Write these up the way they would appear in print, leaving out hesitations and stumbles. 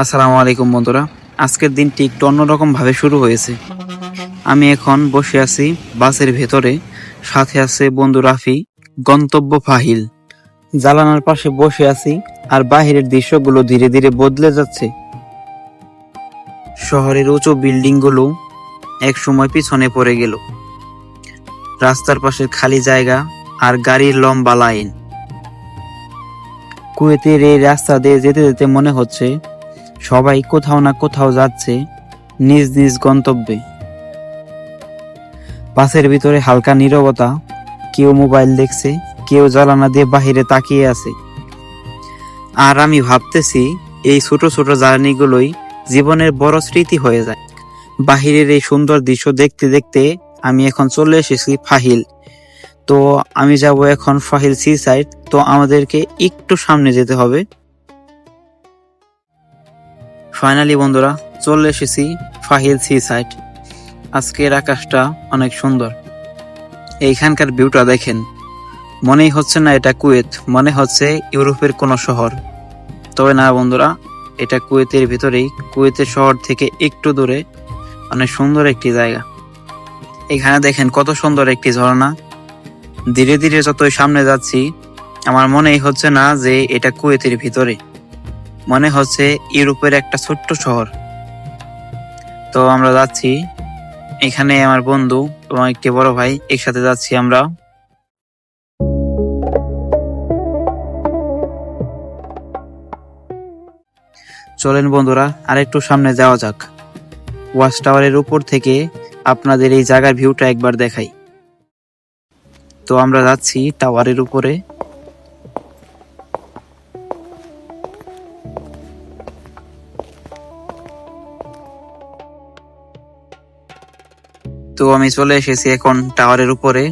আসসালামু আলাইকুম বন্ধুরা। আজকের দিনটি একটু অন্যরকম ভাবে শুরু হয়েছে। আমি এখন বসে আছি বাসের ভেতরে, সাথে আছে বন্ধু রাফি, গন্তব্য ফাহিল। জানালার পাশে বসে আছি আর বাহিরের দৃশ্যগুলো ধীরে ধীরে বদলে যাচ্ছে। শহরের উঁচু বিল্ডিংগুলো এক সময় পিছনে পড়ে গেল। রাস্তার পাশে খালি জায়গা আর গাড়ির লম্বা লাইন। কুয়েতের এই রাস্তা দিয়ে যেতে যেতে মনে হচ্ছে সবাই কোথাও না কোথাও যাচ্ছে নিজ নিজ গন্তব্যে। বাসের ভিতরে হালকা নীরবতা, কেউ মোবাইল দেখছে, কেউ জানালা দিয়ে বাহিরে তাকিয়ে আছে। আর আমি ভাবতেছি এই ছোট ছোট জার্নিগুলোই জীবনের বড় স্মৃতি হয়ে যায়। বাহিরের এই সুন্দর দৃশ্য দেখতে দেখতে আমি এখন চলে এসেছি ফাহিল। তো আমি যাব এখন ফাহিল সি সাইড। তো আমাদেরকে একটু সামনে যেতে হবে। ফাইনালি বন্ধুরা চলে এসেছি ফাহিল সি সাইড। আজকের আকাশটা অনেক সুন্দর। এইখানকার ভিউটা দেখেন, মনেই হচ্ছে না এটা কুয়েত, মনে হচ্ছে ইউরোপের কোনো শহর। তবে না বন্ধুরা, এটা কুয়েতের ভিতরেই, কুয়েতের শহর থেকে একটু দূরে অনেক সুন্দর একটি জায়গা। এখানে দেখেন কত সুন্দর একটি ঝর্ণা। ধীরে ধীরে যতই সামনে যাচ্ছি আমার মনেই হচ্ছে না যে এটা কুয়েতের ভিতরে, মনে হচ্ছে ইউরোপের একটা ছোট্ট শহর। তো আমরা যাচ্ছি, এখানে আমার বন্ধু এবং একটি বড় ভাই একসাথে যাচ্ছি আমরা। চলেন বন্ধুরা আর একটু সামনে যাওয়া যাক। ওয়াচ টাওয়ারের উপর থেকে আপনাদের এই জায়গার ভিউটা একবার দেখাই। তো আমরা যাচ্ছি টাওয়ারের উপরে। তো আমি চলে এসেছি এখন টাওয়ারের উপরে।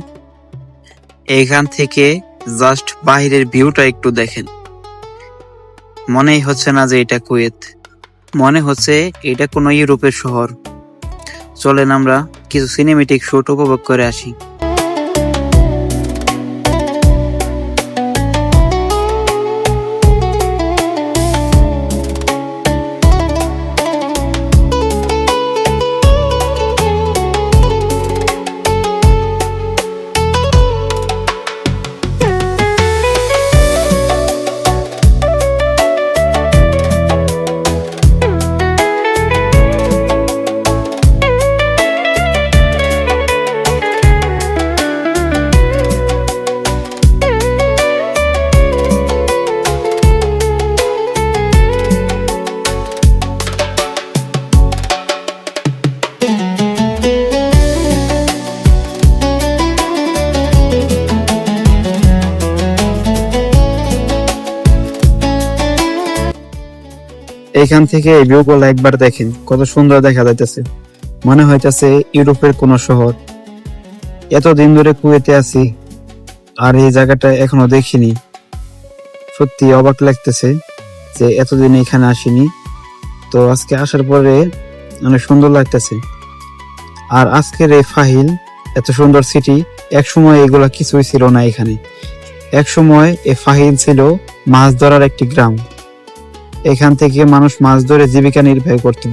এইখান থেকে জাস্ট বাহিরের ভিউটা একটু দেখেন, মনেই হচ্ছে না যে এটা কুয়েত, মনে হচ্ছে এটা কোনো ইউরোপের শহর। চলেন আমরা কিছু সিনেমেটিক শুট উপভোগ করে আসি। এখান থেকে এই ভিউগুলো একবার দেখেন, কত সুন্দর দেখা যাইতেছে, মনে হইতেছে ইউরোপের কোন শহর। এতদিন ধরে কুয়েতে আছি আর এই জায়গাটা এখনো দেখিনি। সত্যি অবাক লাগতেছে যে এতদিন এখানে আসিনি। তো আজকে আসার পরে অনেক সুন্দর লাগতেছে। আর আজকের এই ফাহিল এত সুন্দর সিটি, এক সময় এগুলা কিছুই ছিল না এখানে। এক সময় এই ফাহিল ছিল মাছ ধরার একটি গ্রাম। এখান থেকে মানুষ মাছ ধরে জীবিকা নির্বাহ করতেন,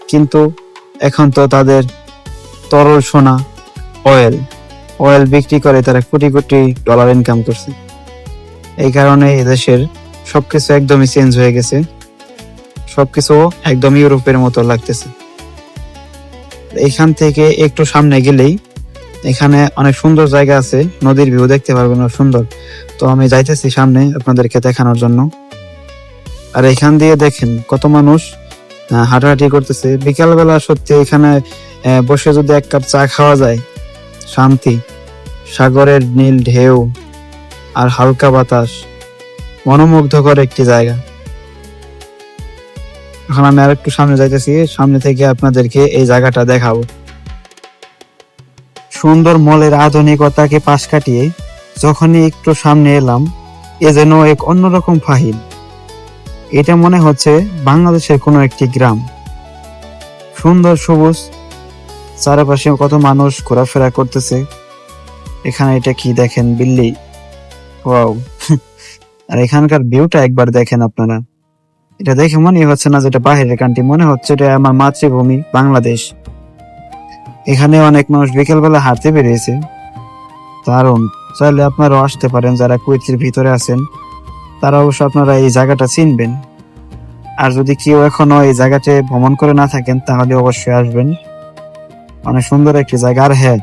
কিন্তু এখন তো তাদের তরল সোনা অয়েল বিক্রি করে তারা কোটি কোটি ডলার ইনকাম করছে। এই কারণে এদেশের সবকিছু একদমই চেঞ্জ হয়ে গেছে, সবকিছু একদম ইউরোপের মতো লাগতেছে। এখান থেকে একটু সামনে গেলেই এখানে অনেক সুন্দর জায়গা আছে, নদীর ভিউ দেখতে পারবেন, সুন্দর। তো আমি যাইতেছি সামনে আপনাদেরকে দেখানোর জন্য। আর এখান দিয়ে দেখেন কত মানুষ হাঁটাহাঁটি করতেছে বিকালবেলা। সত্যি এখানে বসে যদি এক কাপ চা খাওয়া যায়, শান্তি, সাগরের নীল ঢেউ আর হালকা বাতাস, মনোমুগ্ধকর একটি জায়গা। এখন আমি আর একটু সামনে যাইতেছি, সামনে থেকে আপনাদেরকে এই জায়গাটা দেখাবো। সুন্দর মলের আধুনিকতাকে পাশ কাটিয়ে যখনই একটু সামনে এলাম, এ যেন এক অন্যরকম ফাহিল। এটা মনে হচ্ছে বাংলাদেশের কোনো একটি গ্রাম। সুন্দর সবুজ, চারপাশে কত মানুষ ঘোরাফেরা করতেছে। এখানে এটা কি দেখেন, বিল্লি, ওয়াও। আর এখানকার ভিউটা একবার দেখেন আপনারা, এটা দেখে মনে হচ্ছে না যেটা বাইরের কান্ট্রি, মনে হচ্ছে এটা আমার মাতৃভূমি বাংলাদেশ। এখানে অনেক মানুষ বিকেলবেলা হাঁটতে বেরিয়েছে, দারুণ। চাইলে আপনারাও আসতে পারেন, যারা কুয়েতের ভিতরে আছেন তারা অবশ্য আপনারা এই জায়গাটা চিনবেন। আর যদি কেউ এখনো এই জায়গাতে ভ্রমণ করে না থাকেন তাহলে অবশ্যই আসবেন, অনেক সুন্দর একটি জায়গা। আর হ্যাঁ,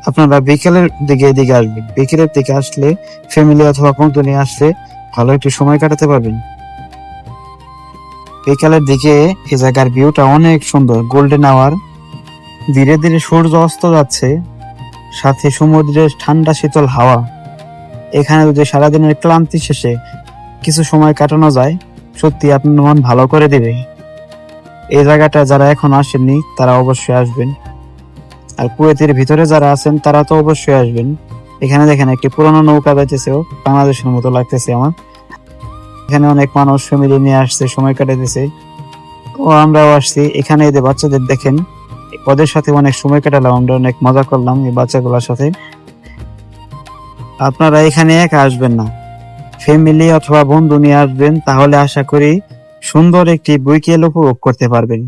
আপনারা বিকেলের দিকে এদিকে আসবেন, বিকেলের দিকে আসলে ফ্যামিলি অথবা বন্ধু নিয়ে আসলে ভালো একটু সময় কাটাতে পারবেন। বিকালের দিকে এই জায়গার ভিউটা অনেক সুন্দর, গোল্ডেন আওয়ার, ধীরে ধীরে সূর্য অস্ত যাচ্ছে, সাথে সমুদ্রের ঠান্ডা শীতল হাওয়া। এখানে যদি সারাদিনের ক্লান্তি শেষে কিছু সময় কাটানো যায়, সত্যি আপনার মন ভালো করে দিবে। এই জায়গাটা যারা এখন আসেননি তারা অবশ্যই আসবেন। আর কুয়েতের ভিতরে যারা আছেন তারা তো অবশ্যই আসবেন। এখানে দেখেন একটি পুরোনো নৌকা যাইতেছেও, বাংলাদেশের মতো লাগতেছে আমার। এখানে অনেক মানুষ ফ্যামিলি নিয়ে আসছে, সময় কাটাতেছে। ও আমরাও আসছি এখানে। এদের বাচ্চাদের দেখেন, ওদের সাথে অনেক সময় কাটালাম, আমরা অনেক মজা করলাম এই বাচ্চাগুলোর সাথে। আপনারা এখানে একা আসবেন না, ফ্যামিলি অথবা বন্ধু নিয়ে আসবেন, তাহলে আশা করি সুন্দর একটি বৈকাল উপভোগ করতে পারবেন।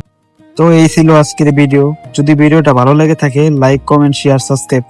তো এই ছিল আজকের ভিডিও। যদি ভিডিওটা ভালো লেগে থাকে লাইক, কমেন্ট, শেয়ার, সাবস্ক্রাইব